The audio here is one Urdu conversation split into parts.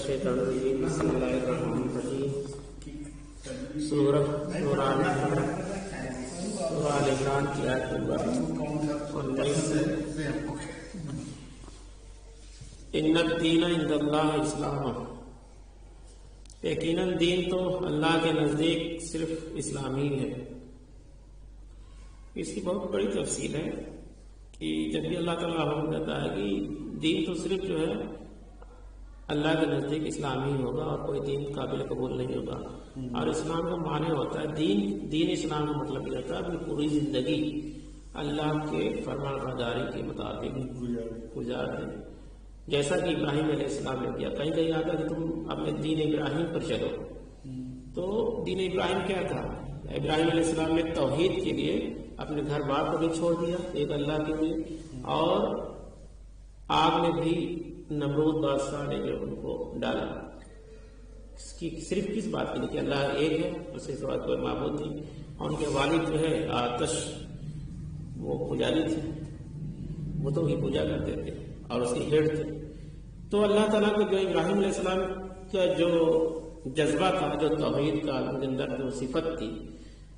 الشیطان الرجیم بسم اللہ الرحمن الرحیم سورہ آل عمران کی آیت نمبر 19 ان الدین عند اللہ اسلام، یقیناً دین تو اللہ کے نزدیک صرف اسلام ہی ہے۔ اس کی بہت بڑی تفصیل ہے کہ جب بھی اللہ تعالیٰ حکم دیتا ہے کہ دین تو صرف جو ہے اللہ کے نزدیک اسلام ہی ہوگا اور کوئی دین قابل قبول نہیں ہوگا، اور اسلام کا معنی ہوتا ہے دین اسلام کا مطلب یہ ہوتا ہے کہ پوری زندگی اللہ کے فرمان برداری کے مطابق گزار دیں، جیسا کہ ابراہیم علیہ السلام نے کیا۔ کہیں آتا کہ تم اپنے دین ابراہیم پر چلو، تو دین ابراہیم کیا تھا؟ ابراہیم علیہ السلام نے توحید کے لیے اپنے گھر بار کو بھی چھوڑ دیا ایک اللہ کے لیے، اور آگ میں بھی نمرود بادشاہ نے جو ان کو ڈالا صرف کس بات کے لیے کہ اللہ ایک ہے، اس کے سوا کوئی معبود نہیں، اور ان کے والد جو ہے آتش وہ پجاری تھے، بتوں کی پوجا کرتے تھے اور اس کی ہیڈ تھے۔ تو اللہ تعالیٰ کو جو ابراہیم علیہ السلام کا جو جذبہ تھا، جو توحید کا ان کے اندر جو صفت تھی،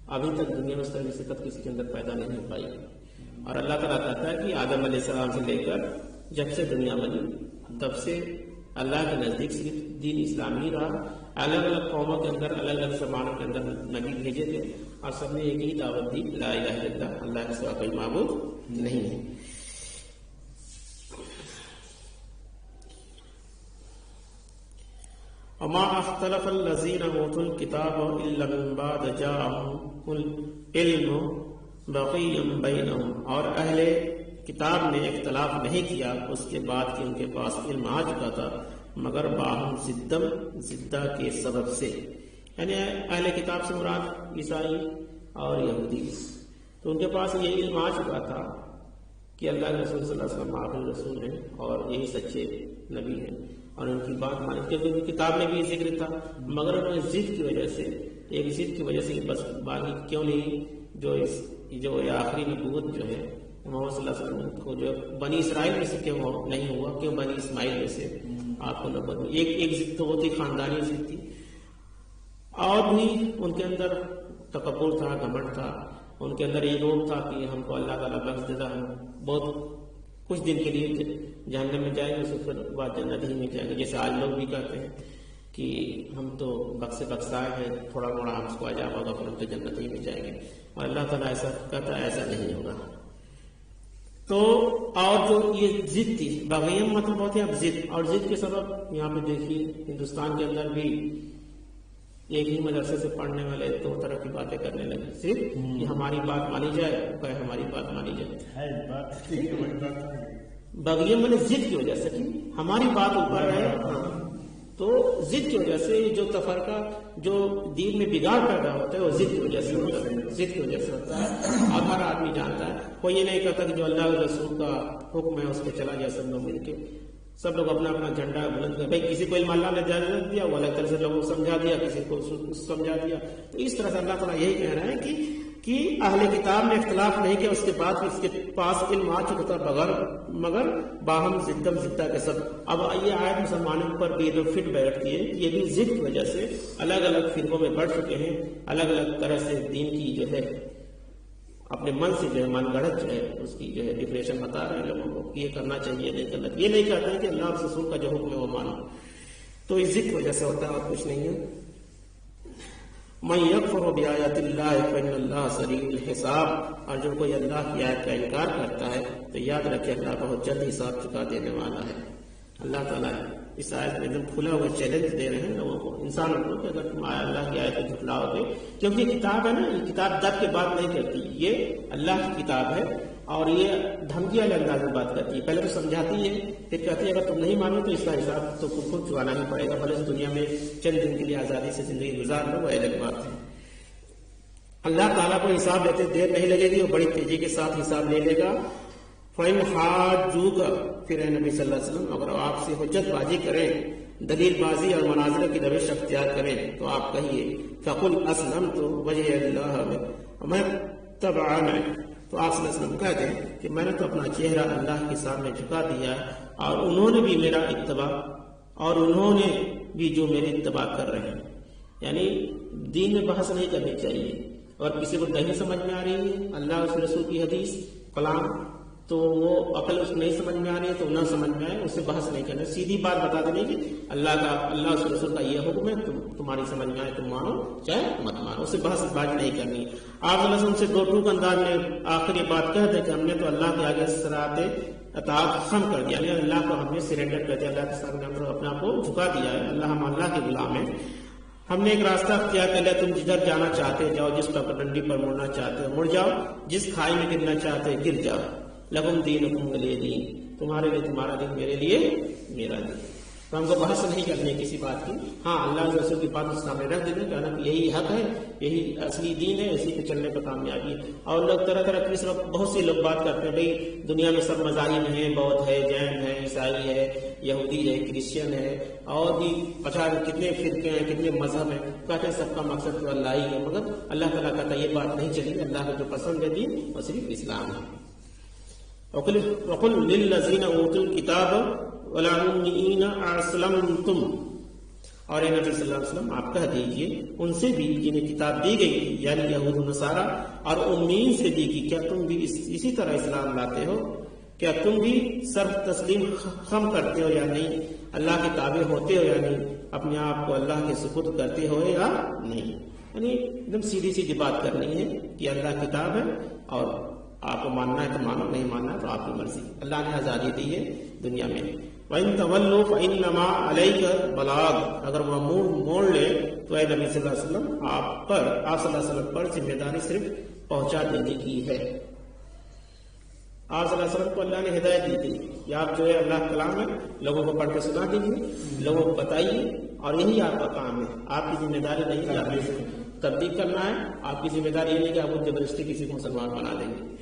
ابھی تک دنیا میں اس طرح کی صفت کسی کے اندر پیدا نہیں ہو پائی، اور اللہ تعالیٰ کہتا ہے کہ آدم علیہ السلام سے لے کر جب سے دنیا بنی تب سے اللہ کے نزدیک صرف دین اسلام ہی رہا۔ الگ الگ قوموں کے اندر الگ الگ زبانوں کے اندر نبی بھیجے تھے، اور سب نے ایک ہی دعوت دی، لا الہ الا اللہ، اللہ کے سوا کوئی معبود نہیں ہے۔ وما اختلف الذین اوتوا الکتاب الا من بعد جاءهم العلم بغیا بینہم، اور اہل کتاب نے اختلاف نہیں کیا اس کے بعد کہ ان کے پاس علم آ چکا تھا، مگر باہم زدہ کے سبب سے، یعنی اہل کتاب سے مراد عیسائی اور یہودی، تو ان کے پاس یہ علم آ چکا تھا کہ اللہ کے رسول صلی اللہ علیہ وسلم آخری رسول ہیں اور یہی سچے نبی ہیں، اور ان کی بات مانی، کیونکہ کتاب میں بھی ذکر تھا، مگر انہوں نے ضد کی وجہ سے، ایک ضد کی وجہ سے بس باقی کیوں نہیں جو آخری نبوت جو ہے محمد صلی اللہ علیہ وسلم کو جو بنی اسرائیل میں سے کیوں نہیں ہوا، کیوں بنی اسماعیل میں سے آپ کو نبوت میں ایک ضد تو ہوتی، خاندانی ضد تھی، اور بھی ان کے اندر تکبر تھا، گھمنڈ تھا، ان کے اندر یہ روپ تھا کہ ہم کو اللہ تعالیٰ بخش دیتا، ہم بہت کچھ دن کے لیے جہنم میں جائیں گے، اس کے بعد جنت ہی میں جائیں گے، جیسے آج لوگ بھی کہتے ہیں کہ ہم تو بخشائے ہیں، تھوڑا موڑا ہم کو عذاب ہوگا، پھر ہم تو جنت ہی میں جائیں گے، اور اللہ تعالیٰ ایسا کہتا ہے ایسا نہیں ہوگا۔ تو اور جو یہ ضد تھی، باغیم مطلب ہوتے ہیں اب ضد، اور ضد کے سبب یہاں پہ دیکھیے ہندوستان کے اندر بھی ایک ہی مدرسے سے پڑھنے والے دو طرح کی باتیں کرنے لگے، صرف کہ ہماری بات مانی جائے، ہماری بات مانی جائے، باغیم میں ضد کی وجہ سے ہماری بات اوپر ہے، تو ضد کی وجہ سے جو تفرقہ جو دین میں بگاڑ پیدا ہوتا ہے وہ ضد کی وجہ سے ہوتا ہے، ضد کی وجہ سے ہوتا ہے، اور ہر آدمی جانتا ہے، کوئی یہ نہیں کہتا کہ جو اللہ کے رسول کا حکم ہے اس پہ چلا جائے، سب لوگ مل کے سب لوگ اپنا اپنا جھنڈا بلند کر، بھائی کسی کو علم اللہ نے اجازت دیا، وہ الگ طرح سے لوگوں کو سمجھا دیا، کسی کو سمجھا دیا، تو اس طرح سے اللہ تعالیٰ یہی کہہ رہا ہے کہ اہل کتاب نے اختلاف نہیں کیا اس کے بعد اس کے پاس علم آ چکا تھا، مگر باہم زدہ کے سب۔ اب یہ آیت مسلمانوں پر بھی جو فٹ بیٹھتی ہے، یہ بھی ضد کی وجہ سے الگ الگ فرقوں میں بڑھ چکے ہیں، الگ الگ طرح سے دین کی جو ہے اپنے من سے جو ہے من گڑھت جو ہے اس کی جو ہے ڈپریشن بتا رہے ہیں لوگوں کو کہ یہ کرنا چاہیے، نہیں کرنا، یہ نہیں کہتے ہیں کہ اللہ اور رسول کا جو حکم ہے وہ مانو، تو اس ضد کی وجہ سے ہوتا ہے اور کچھ نہیں ہے۔ من یکفر بآیات اللہ فإن اللہ سریع الحساب، اور جب کوئی اللہ کی آیت کا انکار کرتا ہے تو یاد رکھے اللہ بہت جلد حساب چکا دینے والا ہے۔ اللہ تعالیٰ اس آیت میں ایک کھلا ہوا چیلنج دے رہے ہیں لوگوں کو، انسانوں کو، کہ اگر تم اللہ کی آیت کو جھٹلاؤ گے، کیونکہ یہ کتاب ہے نا، یہ کتاب دب کے بات نہیں کرتی، یہ اللہ کی کتاب ہے، اور یہ دھمکی والے انداز میں بات کرتی ہے، پہلے تو سمجھاتی ہے، پھر کہتی ہے اگر تم نہیں مانو تو اس کا حساب تو خود چکانا ہی پڑے گا، بھلے اس دنیا میں چند دن کے لیے آزادی سے زندگی گزار لو، وہ الگ بات ہے۔ اللہ تعالیٰ کو حساب لیتے دیر نہیں لگے گی، وہ بڑی تیزی کے ساتھ حساب لے لے گا۔ فَإِنْ حَاجُّوكَ، پھر اے نبی صلی اللہ علیہ وسلم اگر آپ سے حجت بازی کریں، دلیل بازی اور مناظرہ کی روش اختیار کریں، تو آپ کہیے فَقُلْ أَسْلَمْتُ وَجْهِيَ لِلَّهِ وَمَنِ اتَّبَعَنِي، تو آپ صلی اللہ علیہ وسلم کہہ دیں کہ میں نے تو اپنا چہرہ اللہ کے سامنے جھکا دیا، اور انہوں نے بھی میرا اتباع، اور انہوں نے بھی جو میری اتباع کر رہے ہیں. یعنی دین میں بحث نہیں کرنی چاہیے. اور کسی کو نہیں سمجھ میں آ رہی ہے اللہ اس رسول کی حدیث کلام تو وہ عقل اس نہیں سمجھ میں آ رہی ہے تو نہ سمجھ میں آئے، اس سے بحث نہیں کرنا. سیدھی بات بتا دینی کہ اللہ اس رسول کا یہ حکم ہے، تمہاری سمجھ میں آئے تم مانو چاہے مت مانو، اس سے بحث بات نہیں کرنی. آپ صلی اللہ علیہ وسلم سے دو ٹوک انداز میں آخری بات کہہ دے کہ ہم نے تو اللہ کے آگے صراط اطاعت خم کر دیا، یعنی اللہ کو ہم نے سرنڈر کر دیا، اللہ کے سامنے ہم نے اپنے آپ کو جھکا دیا ہے، ہم اللہ کے غلام ہیں. ہم نے ایک راستہ اختیار کر لیا، تم جدھر جانا چاہتے جاؤ، جس ڈنڈی پر مڑنا چاہتے ہو مڑ جاؤ، جس کھائی میں گرنا چاہتے گر جاؤ. لکم دینکم ولی دین، تمہارے لیے تمہارا دین، میرے لیے میرا دین. تو ہم کو بحث نہیں کرنی کسی بات کی. ہاں اللہ کے رسول کی بات اس سامنے رکھ دینا، کہنا کہ یہی حق ہے، یہی اصلی دین ہے، اسی پہ چلنے پہ کامیابی ہے. اور لوگ طرح طرح کی بہت سے لوگ بات کرتے ہیں بھائی دنیا میں سب مذاہب ہیں، بودھ ہے، جین ہے، عیسائی ہے، یہودی ہے، کرسچن ہے، اور بھی 50 کتنے فرقے ہیں، کتنے مذہب ہیں. کہتے ہیں سب کا مقصد تو اللہ ہی ہے، مگر اللہ تعالیٰ کہتا ہے یہ بات نہیں چلے گی. اللہ کو جو پسند ہے دین وہ صرف اسلام ہے. وَقُلْ لِلَّذِينَ أُوتُوا الْكِتَابَ وَالْأُمِّيِّينَ أَسْلَمْتُمْ، اور اے نبی صلی اللہ علیہ وسلم آپ کہہ دیجئے ان سے بھی جنہیں کتاب دی گئی تھی، یعنی یہود و نصارہ اور امین سے دی گئی، کیا تم بھی اسی طرح اسلام لاتے ہو؟ کیا تم بھی صرف تسلیم خم کرتے ہو یا نہیں؟ اللہ کے تابع ہوتے ہو یا نہیں؟ اپنے آپ کو اللہ کے سپرد کرتے ہو یا نہیں؟ یعنی ایک دم سیدھی سیدھی بات کرنی ہے کہ اللہ کتاب ہے اور آپ کو ماننا ہے تو مانو، نہیں ماننا ہے تو آپ کی مرضی. اللہ نے آزادی دی ہے دنیا میں. وَإِن تَوَلُّوا فَإِنَّمَا عَلَيْكَ الْبَلَاغُ، اگر وہ موڑ لے تو اے نبی صلی اللہ علیہ وسلم آپ صلی اللہ علیہ وسلم پر ذمہ داری صرف پہنچا دینے کی ہے. آپ صلی اللہ علیہ وسلم کو اللہ نے ہدایت دی تھی کہ آپ جو ہے اللہ کا کلام ہے لوگوں کو پڑھ کے سنا دیجیے، لوگوں کو بتائیے، اور یہی آپ کا کام ہے. آپ کی ذمہ داری نہیں کہ آپ نے تبدیل کرنا ہے، آپ کی ذمہ داری یہ نہیں کہ آپ کو زبردستی کسی کو مسلمان بنا دیں گے.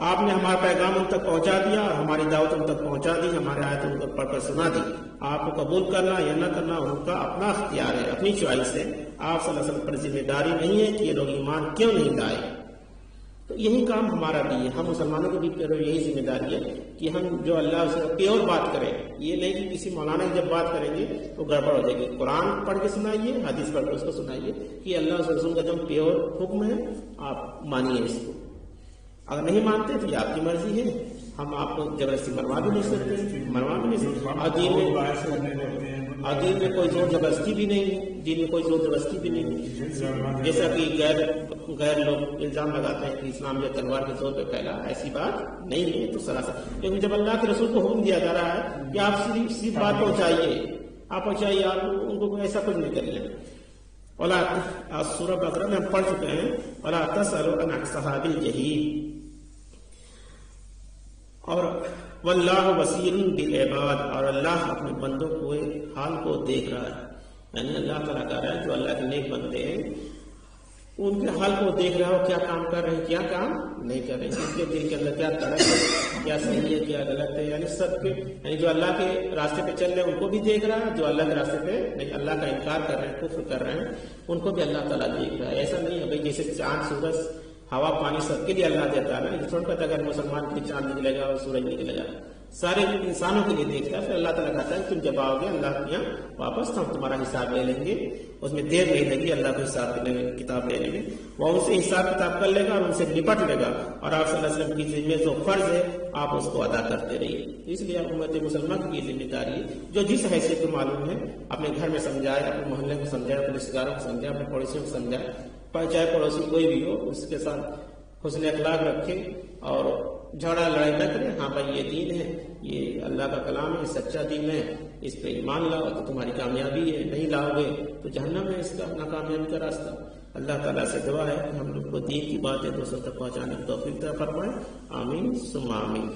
آپ نے ہمارا پیغام ان تک پہنچا دیا اور ہماری دعوت ان تک پہنچا دی، ہمارے آیت ان تک پڑھ کر سنا دی. آپ کو قبول کرنا یا نہ کرنا ان کا اپنا اختیار ہے، اپنی چوائس ہے. آپ صلی اللہ علیہ وسلم پر ذمہ داری نہیں ہے کہ یہ لوگ ایمان کیوں نہیں لائے. تو یہی کام ہمارا بھی ہے، ہم مسلمانوں کو بھی یہی ذمہ داری ہے کہ ہم جو اللہ سے پیور بات کریں. یہ نہیں کہ کسی مولانا کی جب بات کریں گے تو گڑبڑ ہو جائے گی. قرآن پڑھ کے سنائیے، حدیث پڑھ کے اس کو سنائیے کہ اللہ سے رسول کا جو پیور حکم ہے آپ مانیے اس کو. اگر نہیں مانتے تو یہ آپ کی مرضی ہے، ہم آپ کو زبردستی مروا بھی نہیں سکتے، مروا بھی نہیں سکتے. اور دین میں کوئی زور زبردستی بھی نہیں ہے، دین میں کوئی زور زبردستی بھی نہیں ہے. جیسا کہ غیر لوگ الزام لگاتے ہیں کہ اسلام جو تلوار کے زور پہ پھیلا، ایسی بات نہیں ہے. تو سراسر لیکن جب اللہ کے رسول کو حکم دیا جا رہا ہے کہ آپ صرف بات پہنچائیے، آپ پہنچائیے، آپ ان کو ایسا کچھ نہیں کریے. سورہ بقرہ میں ہم پڑھ چکے ہیں وَلَا تَسْأَلُوا عَنْ أَصْحَابِ الْجَحِيمِ، اور واللہ بصیر بالعباد، اور اللہ اپنے بندوں کو حال کو دیکھ رہا ہے. یعنی اللہ تعالیٰ کہہ رہا ہے جو اللہ کے نیک بندے ہیں ان کے حال کو دیکھ رہا ہو، کیا کام کر رہے ہیں، کیا کام نہیں کر رہے ہیں، اس کے دل کے اندر کیا طرف ہے، کیا صحیح ہے، کیا غلط ہے. یعنی سب کے، یعنی جو اللہ کے راستے پہ چل رہے ہیں ان کو بھی دیکھ رہا ہے، جو اللہ کے راستے پہ نہیں، اللہ کا انکار کر رہے ہیں، کفر کر رہے ہیں، ان کو بھی اللہ تعالیٰ دیکھ رہا ہے. ایسا نہیں ہے بھائی جیسے چاند سورج ہوا پانی سب کے لیے اللہ دیتا ہے نا، چھوڑ پہ اگر مسلمان کے لیے چاند نکلے گا اور سورج نکلے گا، سارے انسانوں کے لیے دیکھتا ہے. پھر اللہ تعالیٰ کہتا ہے تم جب آؤ گے اللہ کے یہاں واپس تو ہم تمہارا حساب لے لیں گے. اس میں دیر نہیں لگی اللہ کو حساب کتاب لینے میں. وہ ان سے حساب کتاب کر لے گا اور ان سے نپٹ لے گا، اور آپ صلی اللہ علیہ وسلم کی ذمہ جو فرض ہے آپ اس کو ادا کرتے رہیے. اس لیے امت مسلمان کی ذمہ داری ہے جو جس حیثیت کو معلوم ہے اپنے گھر میں سمجھائے، اپنے محلے کو سمجھائے، اپنے رشتے داروں کو سمجھائے، اپنے پڑوسیوں کو سمجھائے، چاہے پڑوسی کوئی بھی ہو اس کے ساتھ حسن اخلاق رکھے اور جھگڑا لڑائی نہ کرے. ہاں بھائی یہ دین ہے، یہ اللہ کا کلام ہے، سچا دین ہے، اس پہ ایمان لاؤ تو تمہاری کامیابی ہے، نہیں لاؤ گے تو جہنم ہے اس کا ناکامیابی کا راستہ. اللہ تعالیٰ سے دعا ہے کہ ہم لوگ کو دین کی باتیں دوسروں تک پہنچانے کی توفیق عطا فرمائے. آمین ثم آمین.